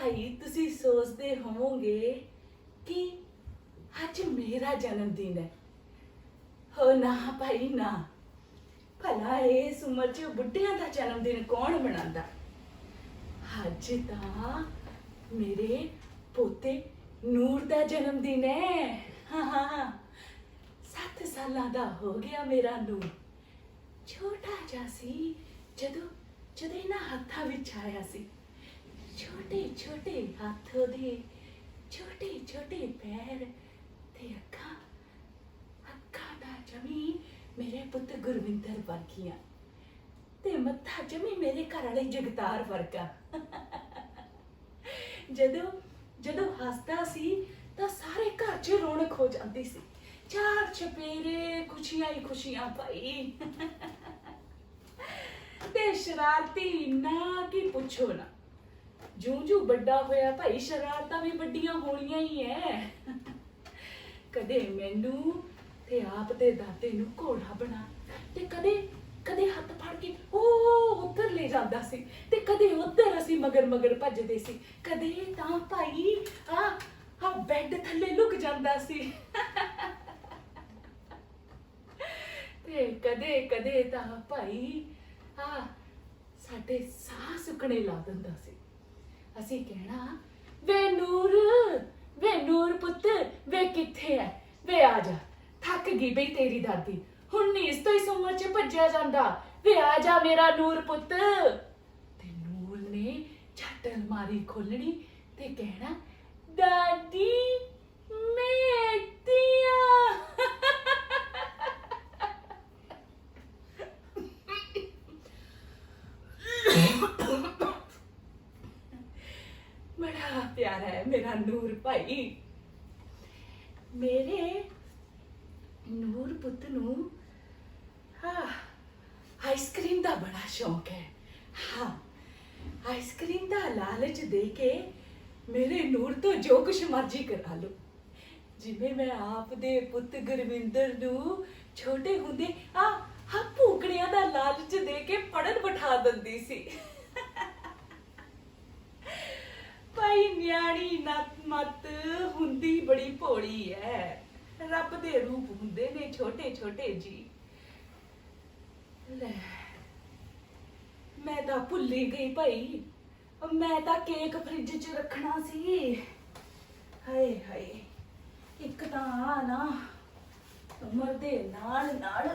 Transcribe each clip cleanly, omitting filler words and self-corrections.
भाई तुसी सोचते होवोगे कि अज मेरा जन्मदिन है। हो ना भाई ना, भला इस उम्र च बुढ़िया का जन्मदिन कौन मनांदा। अज तां मेरे पोते नूर का जन्मदिन है। हाँ हाँ, 7 साल का हो गया मेरा नूर। छोटा जा सी जदों जदों इन्हां हत्थां विच आया सी। छोटे छोटे हत्थ ओहदे, छोटे छोटे पैर ते अक्खां अक्खां दा जमी मेरे पुत्त गुरविंदर वर्गियां ते मत्था जमी मेरे घर वाले जगतार वर्गा। जदों जदों हसदा सी तां सारे घर च रौनक हो जाती सी। चार चपेरे खुशियां ही खुशियां भाई। ते शरारती ना कि पुछो ना, जूं जूं बड़ा होया भाई शरारतां भी बड़ियां होणियां ही है। कदे मैनू ते आप दे दादे नू घोड़ा बना ते कदे कदे हत्थ फड़ के ओ उधर ले जांदा सी ते कदे उधर असी मगर मगर भजदे सी। कदे तां भाई आ बैड थल्ले लुक जांदा सी। ते कदे कदे तां भाई साडे साह सुकने ला दिंदा सी। असी कहना वे नूर पुत्त वे किथे है, वे आ जा, थक गई बई तेरी दादी, हुण नहीं इस तो इस उम्र च भज्या जांदा, वे आ जा मेरा नूर पुत्त। ते नूर ने झट अलमारी खोलनी ते कहना दादी मैं इत्थे आं। बड़ा प्यारा है मेरा नूर भाई। मेरे नूर पुत्त नू आइसक्रीम का बड़ा शौक है। हाँ, आइसक्रीम का लालच दे के मेरे नूर तो जो कुछ मर्जी करा लो। जिवें मैं आप दे पुत्त गुरविंदर नू छोटे हुंदे भूखड़ियां दा लालच दे के पढ़न बिठा दिंदी सी। भाई न्याणी मत हुंदी बड़ी भोली है। रब दे रूप हुंदे ने छोटे छोटे जी। ले मैं तां भुल ही गई भाई, मैं तां केक फ्रिज च रखना सी। हाय हाय, एक तां ना उमर दे नाल नाल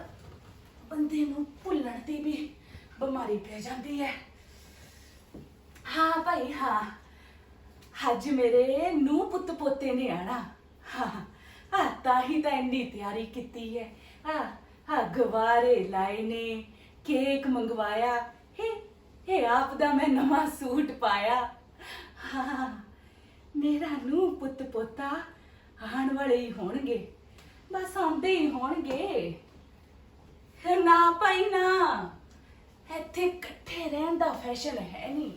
बंदे नू भुल्लण दी भी बीमारी पै जांदी है। हाँ भाई हाँ, अज मेरे नू पुत्त पोते ने आना। हाँ ताही तां इन्नी तैयारी कीती है। गवारे लाए ने, केक मंगवाया, हे आप दा मैं नवा सूट पाया। हाँ मेरा नू पुत्त पोता आने वाले ही होणगे, बस आंदे ही होणगे। ना भाई ना, इत्थे कट्ठे रहन दा फैशन है नहीं।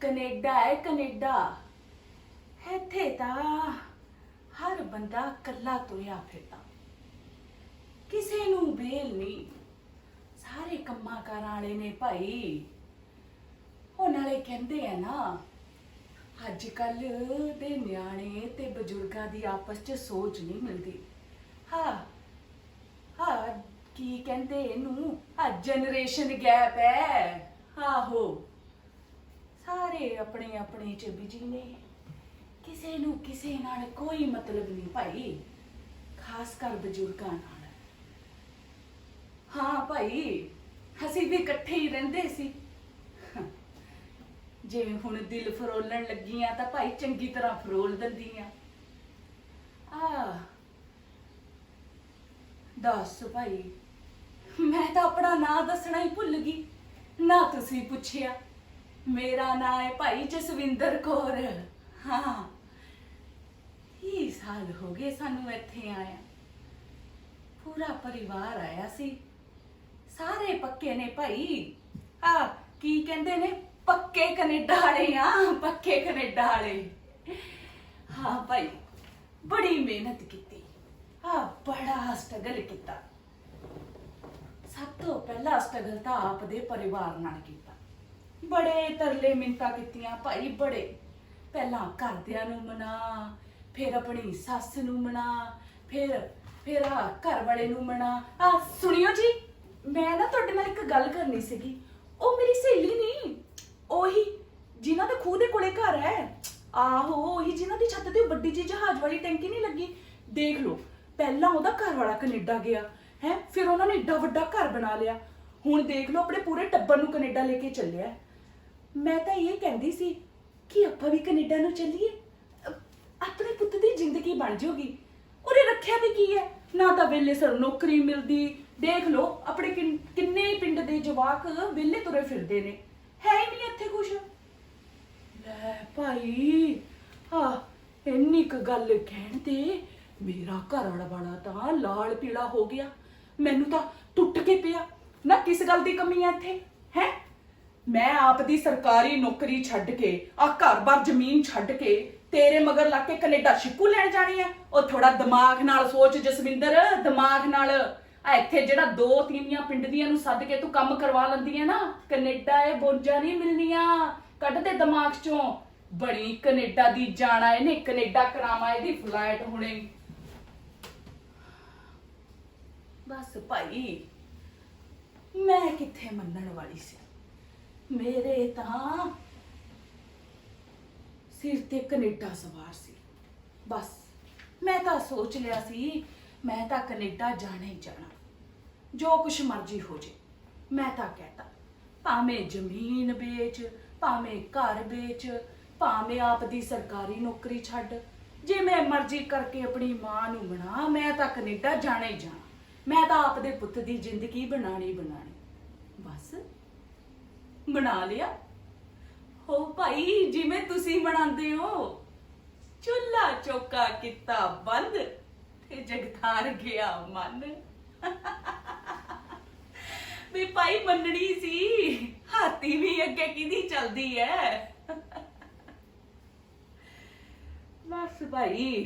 कनेडा है कनेडा, इत्थे तां हर बंदा कल्ला तुरिया फिरदा, किसे नू बेल नहीं। सारे कम्मा कारां वाले ने भाई। ओ नाले कहंदे है ना, अजकल दे न्याणे ते बजुर्गां दी आपस च सोच नहीं मिलदी। की कहंदे इनू जनरेशन गैप है। आहो, सारे अपने अपने च बिजी ने, किसे नू किसे नाल कोई मतलब नहीं भाई, खास कर बजुर्गां नाल। हाँ भाई, असीं भी इकट्ठे ही रहिंदे सी। जिवें हुण दिल फरोलण लगियां तां भाई चंगी तरह फरोल दिंदियां। दस भाई, मैं तो अपना नां दसना ही भुल गई, ना तुसीं पुछिया। मेरा नां है भाई जसविंदर कौर। हाँ 30 साल हो गए सानू इत्थे आया। पूरा परिवार आया सी, सारे पक्के ने भाई। की कहंदे ने, पक्के कनेडा वाले पक्के कनेडा वाले। हाँ भाई, बड़ी मेहनत की, बड़ा स्ट्रगल किया। सब तो पहला स्ट्रगल तो आप दे परिवार नाल कीता। बड़े तरले मिन्नतां कीतियां भाई, बड़े ਪਹਿਲਾਂ ਘਰਦਿਆਂ ਨੂੰ ਮਨਾ, ਫਿਰ ਆਪਣੀ ਸੱਸ ਨੂੰ ਮਨਾ, ਫਿਰ ਆ ਘਰ ਵਾਲੇ ਨੂੰ ਮਨਾ। ਆ ਸੁਣਿਓ ਜੀ, ਮੈਂ ਨਾ ਤੁਹਾਡੇ ਨਾਲ ਇੱਕ ਗੱਲ ਕਰਨੀ ਸੀਗੀ। ਉਹ ਮੇਰੀ ਸਹੇਲੀ ਨਹੀਂ, ਉਹੀ ਜਿਨ੍ਹਾਂ ਦੇ ਖੂਹ ਦੇ ਕੋਲੇ ਘਰ ਹੈ। ਆਹੋ ਉਹੀ ਜਿਨ੍ਹਾਂ ਦੀ ਛੱਤ ਤੇ ਵੱਡੀ ਜਿਹੀ ਜਹਾਜ਼ ਵਾਲੀ ਟੈਂਕੀ ਨਹੀਂ ਲੱਗੀ। ਦੇਖ ਲਓ, ਪਹਿਲਾਂ ਉਹਦਾ ਘਰ ਵਾਲਾ ਕੈਨੇਡਾ ਗਿਆ ਹੈ, ਫਿਰ ਉਹਨਾਂ ਨੇ ਏਡਾ ਵੱਡਾ ਘਰ ਬਣਾ ਲਿਆ। ਹੁਣ ਦੇਖ ਲਓ ਆਪਣੇ ਪੂਰੇ ਟੱਬਰ ਨੂੰ ਕੈਨੇਡਾ ਲੈ ਕੇ ਚੱਲਿਆ। ਮੈਂ ਤਾਂ ਇਹ ਕਹਿੰਦੀ ਸੀ ਕਿ ਆਪਾਂ ਵੀ ਕੈਨੇਡਾ ਨੂੰ ਚੱਲੀਏ, ਆਪਣੇ ਪੁੱਤ ਦੀ ਜ਼ਿੰਦਗੀ ਬਣ ਜਾਊਗੀ। ਉਹਨੇ ਰੱਖਿਆ ਵੀ ਕੀ ਹੈ, ਨਾ ਤਾਂ ਵੇਲੇ ਸਿਰ ਨੌਕਰੀ ਮਿਲਦੀ। ਦੇਖ ਲਓ ਆਪਣੇ ਕਿੰਨੇ ਹੀ ਪਿੰਡ ਦੇ ਜਵਾਕ ਵੇਲੇ ਤੁਰੇ ਫਿਰਦੇ ਨੇ, ਹੈ ਹੀ ਨਹੀਂ ਇੱਥੇ ਕੁਛ। ਲੈ ਭਾਈ, ਇੰਨੀ ਕੁ ਗੱਲ ਕਹਿਣ ਤੇ ਮੇਰਾ ਘਰ ਵਾਲਾ ਤਾਂ ਲਾਲ ਪੀਲਾ ਹੋ ਗਿਆ। ਮੈਨੂੰ ਤਾਂ ਟੁੱਟ ਕੇ ਪਿਆ ਨਾ, ਕਿਸ ਗੱਲ ਦੀ ਕਮੀ ਹੈ ਇੱਥੇ ਹੈ? ਮੈਂ ਆਪ ਦੀ ਸਰਕਾਰੀ ਨੌਕਰੀ ਛੱਡ ਕੇ, ਆ ਘਰ-ਬਾਰ ਜ਼ਮੀਨ ਛੱਡ ਕੇ ਤੇਰੇ ਮਗਰ ਲੱਗ ਕੇ ਕੈਨੇਡਾ ਸ਼ਿਕੂ ਲੈਣ ਜਾਣੀ ਆ? ਉਹ ਥੋੜਾ ਦਿਮਾਗ ਨਾਲ ਸੋਚ ਜਸਵਿੰਦਰ, ਦਿਮਾਗ ਨਾਲ। ਆ ਇੱਥੇ ਜਿਹੜਾ 2 ਪਿੰਡ ਦੀਆਂ ਨੂੰ ਸੱਦ ਕੇ ਤੂੰ ਕੰਮ ਕਰਵਾ ਲੈਂਦੀ ਹੈ ਨਾ, ਕੈਨੇਡਾ ਇਹ ਬੋਝਾਂ ਨਹੀਂ ਮਿਲਣੀਆਂ। ਕੱਢ ਦੇ ਦਿਮਾਗ ਚੋਂ, ਬਣੀ ਕੈਨੇਡਾ ਦੀ ਜਾਣਾ ਇਹਨੇ, ਕੈਨੇਡਾ ਕਰਾਵਾਂ ਇਹਦੀ ਫਲਾਈਟ ਹੁਣੇ। ਬਸ ਭਾਈ, ਮੈਂ ਕਿੱਥੇ ਮੰਨਣ ਵਾਲੀ ਸੀ। ਮੇਰੇ ਤਾਂ ਸਿਰ ਤੇ ਕੈਨੇਡਾ ਸਵਾਰ ਸੀ। ਬਸ ਮੈਂ ਤਾਂ ਸੋਚ ਲਿਆ ਸੀ ਮੈਂ ਤਾਂ ਕੈਨੇਡਾ ਜਾਣਾ ਹੀ ਜਾਣਾ, ਜੋ ਕੁਛ ਮਰਜ਼ੀ ਹੋ ਜੇ। ਮੈਂ ਤਾਂ ਕਹਿਤਾ, ਭਾਵੇਂ ਜ਼ਮੀਨ ਵੇਚ, ਭਾਵੇਂ ਘਰ ਵੇਚ, ਭਾਵੇਂ ਆਪ ਦੀ ਸਰਕਾਰੀ ਨੌਕਰੀ ਛੱਡ, ਜਿਵੇਂ ਮਰਜ਼ੀ ਕਰਕੇ ਆਪਣੀ ਮਾਂ ਨੂੰ ਬਣਾ, ਮੈਂ ਤਾਂ ਕੈਨੇਡਾ ਜਾਣਾ ਹੀ ਜਾਣਾ। ਮੈਂ ਤਾਂ ਆਪਦੇ ਪੁੱਤ ਦੀ ਜ਼ਿੰਦਗੀ ਬਣਾਣੀ। ਬਸ ਬਣਾ ਲਿਆ ਹੋ ਭਾਈ, ਜਿਵੇਂ ਤੁਸੀਂ ਬਣਾਉਂਦੇ ਹੋ। ਚੁੱਲ੍ਹਾ ਚੌਕਾ ਕੀਤਾ ਬੰਦ ਤੇ ਜਗਤਾਰ ਗਿਆ ਮਨ। ਵੀ ਭਾਈ ਮੰਨਣੀ ਸੀ, ਹਾਥੀ ਵੀ ਅੱਗੇ ਕਿਹਦੀ ਚੱਲਦੀ ਹੈ। ਬਸ ਭਾਈ,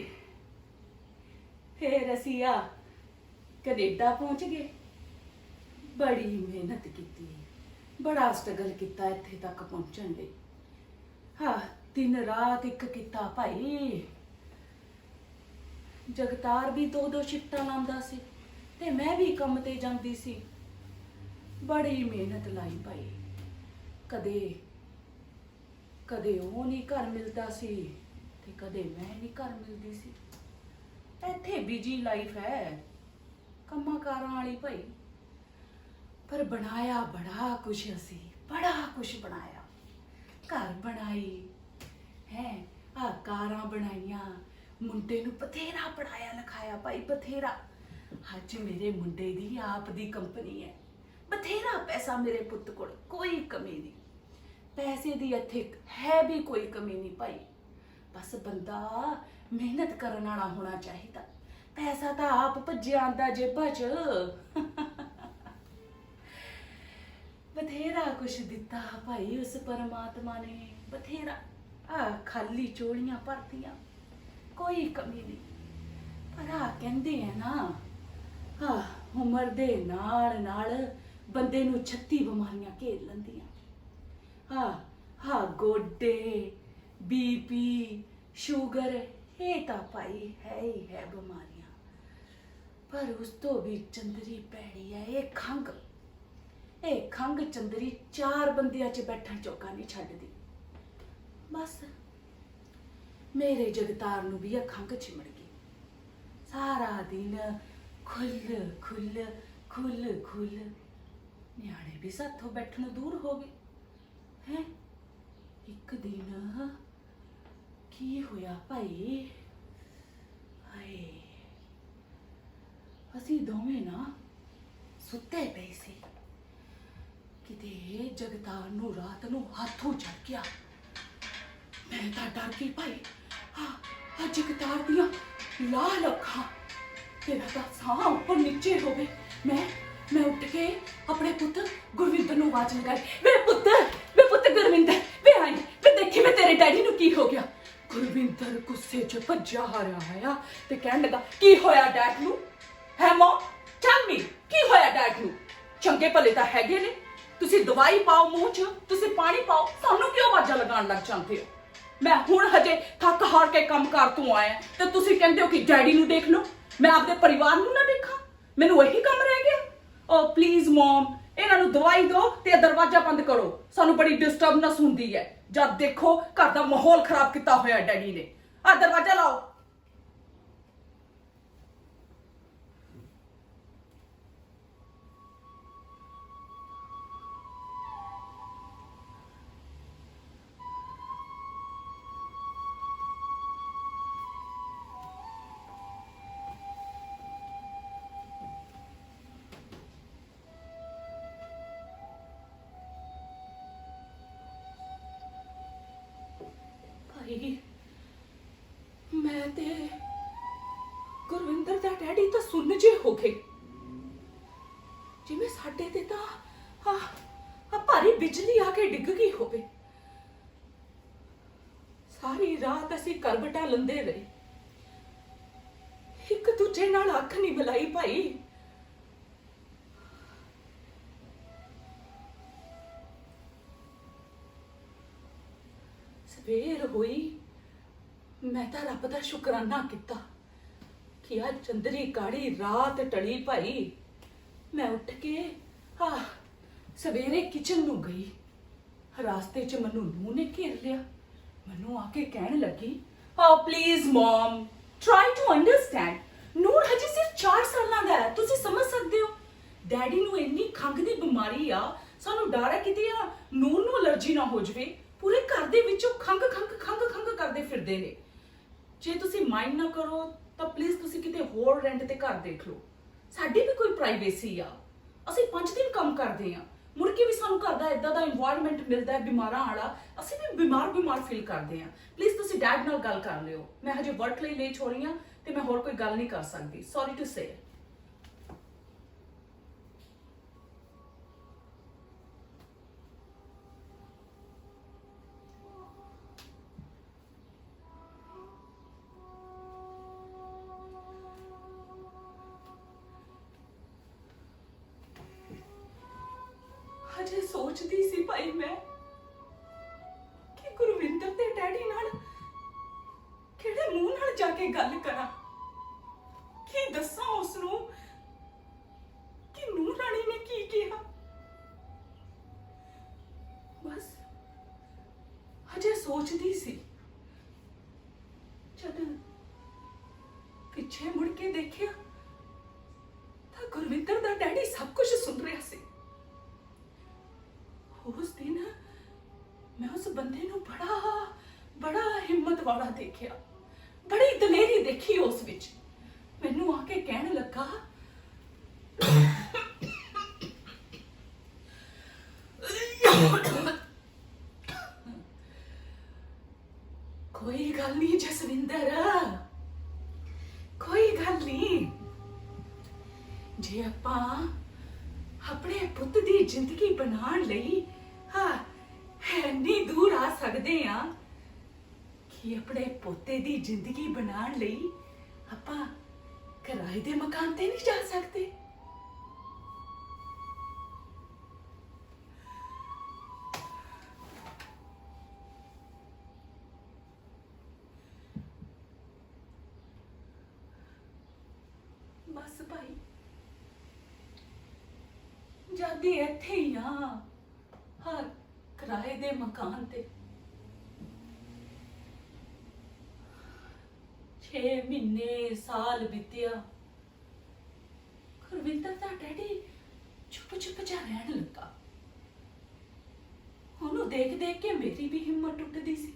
ਫੇਰ ਅਸੀਂ ਕੈਨੇਡਾ ਪਹੁੰਚ ਗਏ। ਬੜੀ ਮਿਹਨਤ ਕੀਤੀ, ਬੜਾ ਸਟਰਗਲ ਕੀਤਾ ਇੱਥੇ ਤੱਕ ਪਹੁੰਚਣ ਲਈ। ਦਿਨ ਰਾਤ ਇੱਕ ਕੀਤਾ ਭਾਈ। ਜਗਤਾਰ ਵੀ 2-2 ਸ਼ਿਫਟਾਂ ਲਾਉਂਦਾ ਸੀ ਤੇ ਮੈਂ ਵੀ ਕੰਮ ਤੇ ਜਾਂਦੀ ਸੀ। ਬੜੀ ਮਿਹਨਤ ਲਾਈ ਭਾਈ। ਕਦੇ ਉਹ ਨਹੀਂ ਘਰ ਮਿਲਦਾ ਸੀ ਤੇ ਕਦੇ ਮੈਂ ਨਹੀਂ ਘਰ ਮਿਲਦੀ ਸੀ। ਇੱਥੇ ਬਿਜੀ ਲਾਈਫ ਹੈ, ਕੰਮਾਂ ਕਾਰਾਂ ਵਾਲੀ ਭਾਈ। ਪਰ ਬਣਾਇਆ ਬੜਾ ਕੁਛ ਅਸੀਂ, ਬੜਾ ਕੁਛ ਬਣਾਇਆ। ਘਰ ਬਣਾਈ ਹੈ, ਕਾਰਾਂ ਬਣਾਈਆਂ, ਮੁੰਡੇ ਨੂੰ ਬਥੇਰਾ ਪੜਾਇਆ ਲਿਖਾਇਆ ਭਾਈ, ਬਥੇਰਾ। ਅੱਜ ਮੇਰੇ ਮੁੰਡੇ ਦੀ ਆਪ ਦੀ ਕੰਪਨੀ ਹੈ, ਬਥੇਰਾ ਪੈਸਾ ਮੇਰੇ ਪੁੱਤ ਕੋਲ, ਕੋਈ ਕਮੀ ਨਹੀਂ। ਪੈਸੇ ਦੀ ਇੱਥੇ ਹੈ ਵੀ ਕੋਈ ਕਮੀ ਨਹੀਂ ਭਾਈ। ਬਸ ਬੰਦਾ ਮਿਹਨਤ ਕਰਨ ਵਾਲਾ ਹੋਣਾ ਚਾਹੀਦਾ। ਪੈਸਾ ਤਾਂ ਆਪ ਭੱਜਿਆ ਆਂਦਾ ਜੇਬਾਂ 'ਚ। ਬਥੇਰਾ ਕੁਛ ਦਿੱਤਾ ਭਾਈ ਉਸ ਪਰਮਾਤਮਾ ਨੇ, ਬਥੇਰਾ। ਖਾਲੀ ਚੋਲੀਆਂ ਭਰਤੀਆਂ, ਕੋਈ ਕਮੀ ਨਹੀਂ। ਪਰ ਕਹਿੰਦੇ ਆ ਨਾ, ਉਮਰ ਦੇ ਨਾਲ ਨਾਲ ਬੰਦੇ ਨੂੰ 36 ਬਿਮਾਰੀਆਂ ਘੇਰ ਲੈਂਦੀਆਂ। ਗੋਡੇ, BP, ਸ਼ੂਗਰ, ਇਹ ਤਾਂ ਭਾਈ ਹੈ ਹੀ ਹੈ ਬਿਮਾਰੀਆਂ। ਪਰ ਉਸ ਤੋਂ ਵੀ ਚੰਦਰੀ ਪੈੜੀ ਹੈ ਇਹ ਖੰਘ। ਇਹ ਖੰਘ ਚੰਦਰੀ 4 ਬੰਦਿਆਂ 'ਚ ਬੈਠਣ ਚੋਕਾ ਨਹੀਂ ਛੱਡਦੀ। ਬਸ ਮੇਰੇ ਜਗਤਾਰ ਨੂੰ ਵੀ ਖੰਘ ਚਿਮੜ ਗਈ। ਸਾਰਾ ਦਿਨ ਖੁੱਲ ਖੁੱਲ ਖੁੱਲ ਖੁੱਲ। ਨਿਆਣੇ ਵੀ ਸਾਥੋਂ ਬੈਠਣੋਂ ਦੂਰ ਹੋ ਗਏ ਹੈ। ਇੱਕ ਦਿਨ ਕੀ ਹੋਇਆ ਭਾਈ, ਹਾਏ, ਅਸੀਂ ਦੋਵੇਂ ਨਾ ਸੁੱਤੇ ਪਏ ਸੀ। ਕਿਤੇ ਜਗਤਾਰ ਨੂੰ ਰਾਤ ਨੂੰ ਹੱਥੋਂ ਚੜ ਗਿਆ। ਮੈਂ ਤਾਂ ਡਰ ਗਈ ਭਾਈ। ਜਗਤਾਰ ਦੀਆਂ ਲਾਲ ਅੱਖਾਂ, ਤੇਰਾ ਤਾਂ ਸਾਹ ਉੱਪਰ ਨੀਚੇ ਹੋ ਗਏ। ਮੈਂ ਉੱਠ ਕੇ ਆਪਣੇ ਪੁੱਤ ਗੁਰਵਿੰਦਰ ਨੂੰ ਆਵਾਜ਼ ਲਗਾਈ, ਵੇ ਪੁੱਤ ਗੁਰਵਿੰਦਰ, ਵੇ ਆਈ, ਵੇ ਦੇਖੀ ਮੈਂ ਤੇਰੇ ਡੈਡੀ ਨੂੰ ਕੀ ਹੋ ਗਿਆ। ਗੁਰਵਿੰਦਰ ਗੁੱਸੇ 'ਚ ਭੱਜਿਆ ਆ ਰਿਹਾ ਤੇ ਕਹਿਣ ਲੱਗਾ, ਕੀ ਹੋਇਆ ਡੈਡ ਨੂੰ? ਹੈ ਮਾਂ, ਟੈਲ ਮੀ, ਕੀ ਹੋਇਆ ਡੈਡ ਨੂੰ? ਚੰਗੇ ਭਲੇ ਤਾਂ ਹੈਗੇ ਨੇ, ਤੁਸੀਂ ਦਵਾਈ ਪਾਓ ਮੂੰਹ 'ਚ, ਤੁਸੀਂ ਪਾਣੀ ਪਾਓ, ਸਾਨੂੰ ਕਿਉਂ ਆਵਾਜ਼ਾਂ ਲਗਾਉਣ ਲੱਗ ਜਾਂਦੇ ਹੋ? मैं हुण हजे थक हार के काम कर तू आया ते तुसी कहंदे हो कि डैडी नू देख लो, मैं आपदे परिवार नू ना देखा, मैनू यही काम रह गया। ओ प्लीज मॉम, इन्हां नू दवाई दो ते दरवाजा बंद करो, सानू बड़ी डिस्टर्बनेस हुंदी है। जद देखो घर दा माहौल खराब किया होया डैडी ने। आ दरवाजा लाओ। मैं ते गुरविंदर दा डैडी तो सुन जे हो गए, जिवें साडे ते तां भारी बिजली आके डिग गई होवे। सारी रात असी घर बटा लंदे रहे, एक दूजे नाल अख नहीं मिलाई भाई। सवेर हुई, मैं तो रब दा शुकराना किता कि आज चंदरी काड़ी रात टली भाई। मैं उठ के सवेरे किचन नू गई, रास्ते च मनु नूह ने घेर लिया। मनु आके कहन लगी, please mom try to understand, Noor हजे सिर्फ 4 साल का है, तुसी समझ सकते हो। डैडी नू इन्नी खंघ दी बीमारी आ, सानू डर है किते नूर नू एलर्जी ना हो जाए। पूरे घर दे विचों खंघ खंघ खंघ खंघ करदे फिरदे ने। जे तुसी माइंड ना करो तो प्लीज तुसी किते होर रेंट ते घर देख लो, साडी भी कोई प्राइवेसी आ। असीं 5 दिन काम करदे आ, मुड़ के भी सानू घर दा इदां दा एनवायरनमेंट मिलदा है बीमारां वाला, असीं भी बीमार फील करदे आ। प्लीज तुसी डैड नाल गल कर लियो, मैं हजे वर्क लई लेट हो रही हां ते मैं होर कोई गल नहीं कर सकदी, सॉरी टू से। हजे सोचती सी भाई मैं कि गुरविंदर ते डैडी नाल किहड़े मूंह नाल जाके गल करा, की दस्सां उसनू कि नूह राणी ने की किया। बस हजे सोचती सी, जद पिछे मुड़ के देखिया तां गुरविंदर दा डैडी सब कुछ सुन रहा सी। उस दिन मैं उस बंदे नू बड़ा हिम्मत वाला देखिया, बड़ी दलेरी देखी उस विच। मैनू आके कहने लगा, कोई गल नहीं जसविंदर, कोई गल नहीं, जे आपां अपने पुत्त दी जिंदगी बनाने लई इन्नी दूर आ सकते हैं कि अपने पोते दी जिंदगी बनाने लई आपां किराए दे मकान ते नहीं जा सकते। बस भाई जादी इत्थे ही हाँ किराए दे मकान ते 6 महीने साल बीतिया, गुरविंदर दा डैडी चुप चुप जा रहन लगा। उन्होंने देख देख के मेरी भी हिम्मत टुटदी सी,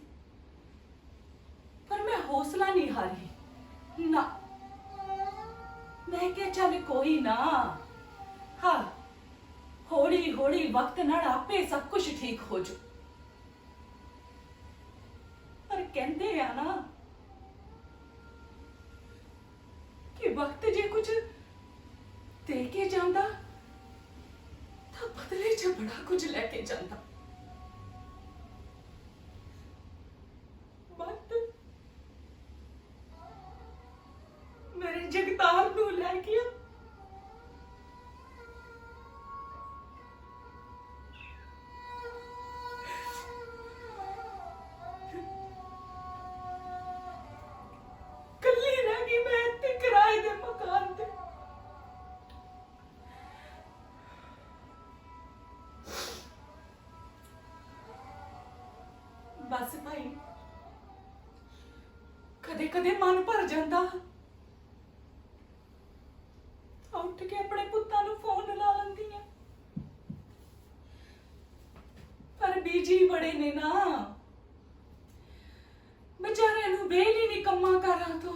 पर मैं हौसला नहीं हारी ना। मैं क्या चल कोई ना, हाँ हौली हौली वक्त नाल आपे सब कुछ ठीक हो जाओ। पर कहंदे आ ना कि वक्त जे कुछ दे के जांदा तां बदले च बड़ा कुछ लेके जांदा। वक्त मेरे जगतार नू लै गया। बस भाई कदे कदे मन भर जाता, उठ के अपने पुत्तां नूं फोन ला लैंदी आ, पर बीजी बड़े ने ना, बेचारे नूं वेल ही नहीं कम्मां कारां तो।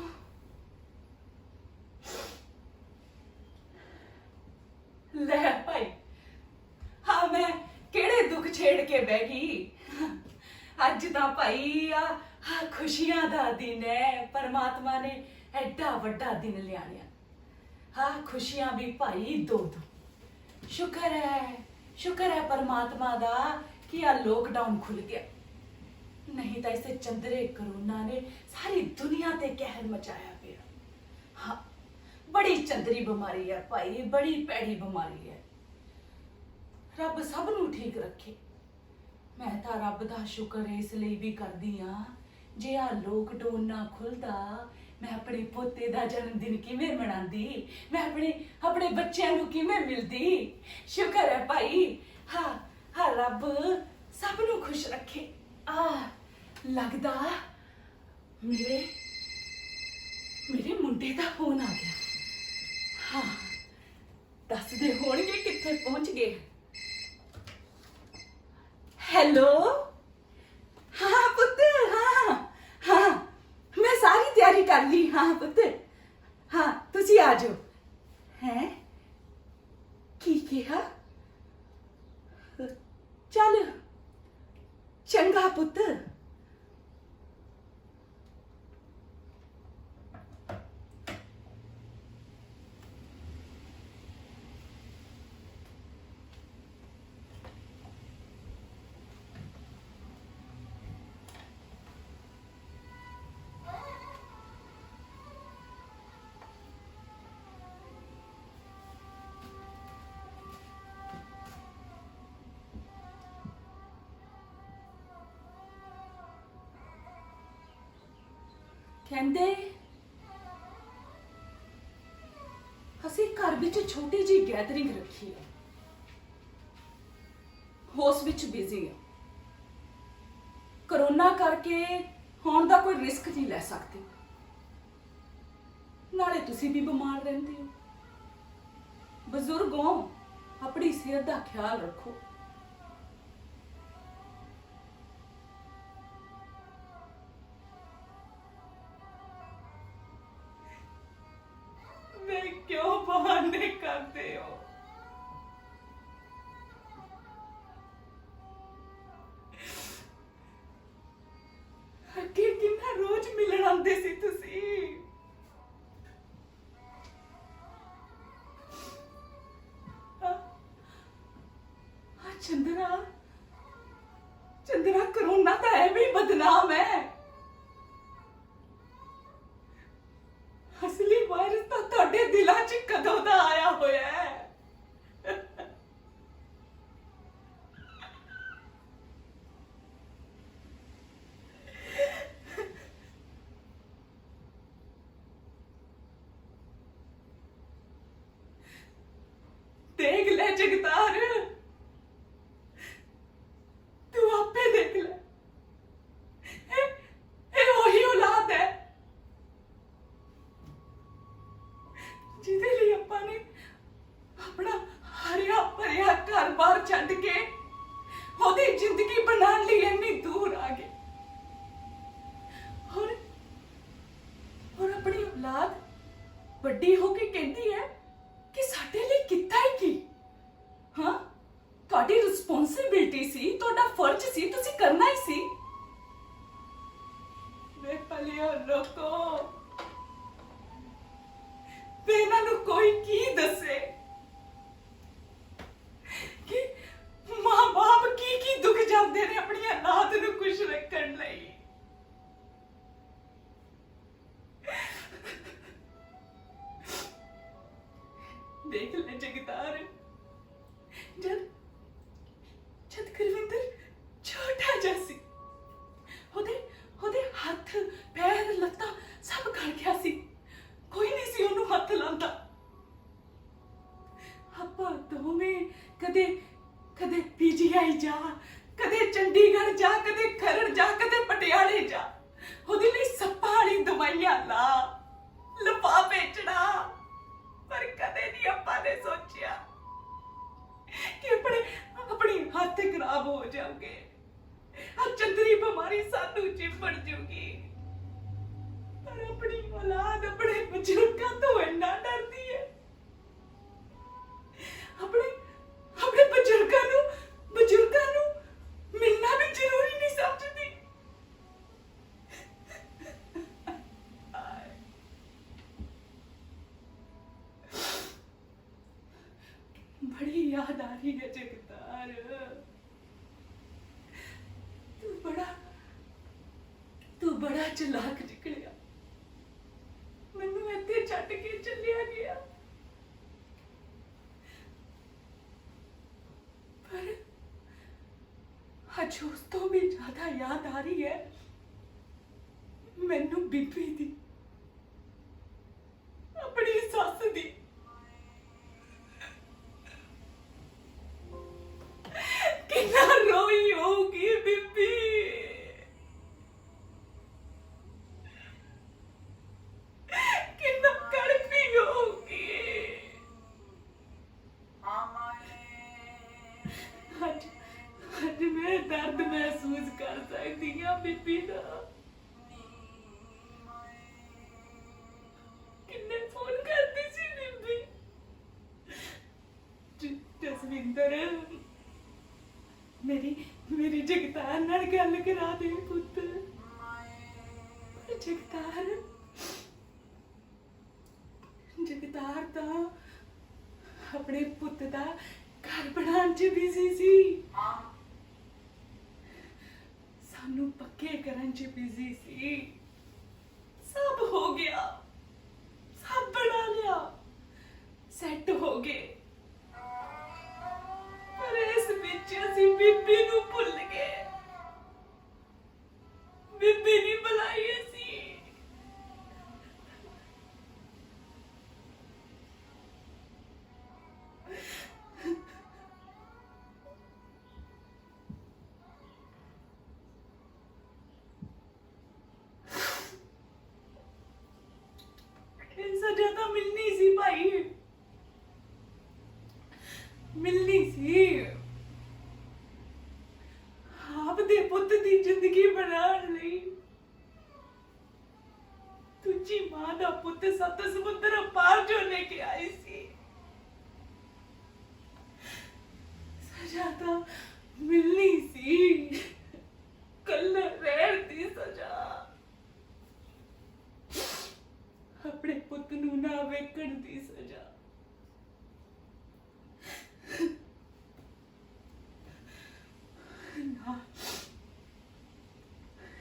ले भाई हाँ मैं केड़े दुख छेड़ के बह गई। अज तां भाई आ खुशियां दा दिन है, परमात्मा ने एडा वड्डा दिन लियाया। हाँ खुशियां भी भाई दो दो। शुक्र है परमात्मा दा कि आ लॉकडाउन खुल गया, नहीं तो इसे चंद्रे कोरोना ने सारी दुनिया ते कहर मचाया पिया। हाँ बड़ी चंदरी बीमारी है भाई, बड़ी पैड़ी बीमारी है। रब सब नूं ठीक रखे। मैं तो रब दा शुक्र इसलिए भी करदी हाँ, जे आ लॉकडाउन ना खुलदा मैं अपने पोते दा जन्मदिन किवें मनांदी, मैं अपने बच्चों नूं किवें मिलदी। शुक्र है भाई, हाँ रब सब नूं खुश रखे। लगदा मेरे मुंडे दा फोन आ गया। हाँ दसदे होणगे कित्थे पहुंच गए। हेलो हाँ पुत्र, हाँ मैं सारी तैयारी कर ली। हाँ पुत्र हाँ तुसी आ जाओ। हैं की कहा? चल चंगा पुत्र। कहते असी घर विच छोटी जी गैदरिंग रखी है, उस विच बिजी है। कोरोना करके होने का कोई रिस्क नहीं ले सकती, नाले तुसी भी बीमार रहंदे हो। बजुर्ग हो, अपनी सेहत का ख्याल रखो। क्यों बहाने करते हो? अगे कितना रोज मिलन आंदे सी तुसी। चंद्रा कोरोना तो एवं ही बदनाम है। असली वायरस तो ਤੁਹਾਡੇ दिलों च कदों दा आया होया है। देख ले जगतार, तू आपे देख ले, ए वही औलाद है जिहदे लिए आपां ने अपना हरिया भरिया घर बार छड्ड के ओदी जिंदगी बनाने लिए इन्नी दूर आ गए। और अपनी औलाद वड्डी होके कहती है कि साडे लिए किता ही की। हाँ तुहाडी रिस्पोंसिबिलिटी सी, तुहाडा फर्ज सी, तुसी करना ही सी। वे पलियो रोको, वे इन्हां नूं कोई की दसे कि मां बाप की दुख जाते ने अपनी औलाद नूं खुश रखण लई। देख ले जगतार, जब गुरविंदर छोटा जा सी, ਵਾਰੀ ਸਾਨੂੰ ਚਿੰਬੜ ਜੂਗੀ। ਪਰ ਆਪਣੀ ਔਲਾਦ ਆਪਣੇ ਬਜ਼ੁਰਗਾਂ ਤੋਂ ਇੰਨਾ ਡਰਦੀ ਹੈ। ਆਪਣੇ ਆਪਣੇ ਬਜ਼ੁਰਗਾਂ ਨੂੰ ਮਿਲਣਾ ਵੀ ਜ਼ਰੂਰੀ ਨਹੀਂ ਸਮਝਦੀ। बड़ी याद आ रही है जगतार। तू बड़ा चलाक निकलिया, मैनू इत्थे छड्ड के चलिया गया। पर अज उस तो भी ज्यादा याद आ रही है मैनू बीबी दी, अपनी सस दी। कितना रोई होगी बीबी, कितना कड़पी होगी। आज मैं दर्द महसूस कर सकती हूँ बीबी का। किन्ने फोन करती सी बीबी, जसविंदर मेरी जगतार नाल गल करा दे पुत्त। जगतार तां अपने पुत्त दा घर बनाने च बिजी सी, सानू पक्के करन च बिजी सी। सब हो गया, सब बना लिया, सेट हो गए। पर इस बीच असीं बीबी नूं भुल गए, बीबी नहीं बुलाई असीं। सजा तो मिलनी सी भाई, मिलनी सी। आप दे पुत्त दी जिंदगी बनाने लई तुझी मां दा पुत्त सत समुद्र पार जो लेके आई सी। सजा तो मिलनी सी, कल रहन दी सजा। अपने पुत्त नूं ना वेखण दी सजा।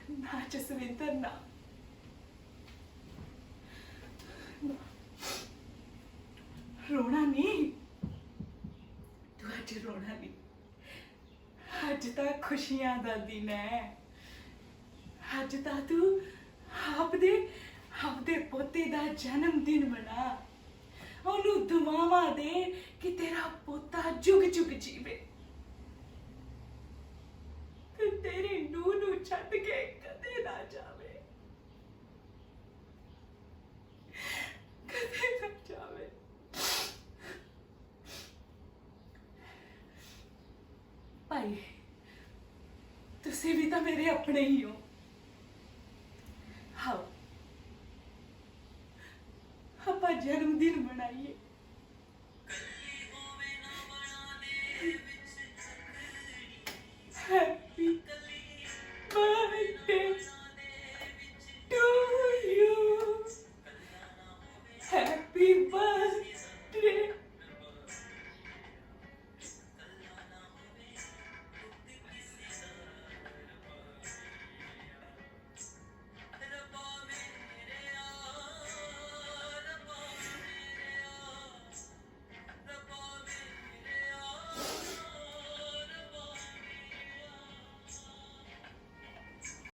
ना जसविंदर ना, रोना नहीं तू, अज रोना नहीं। अज तां खुशियां दा दिन है। अज तां तू आपदे पोते दा जन्मदिन मना, ओनू दुआवां दे कि तेरा पोता जुग जुग जीवे ते तेरी नूह नू छड्ड के कदे ना जावे, कदे ना जावे। भाई तुसी भी तो मेरे अपने ही हो। हाँ, आप जन्मदिन मनाइए।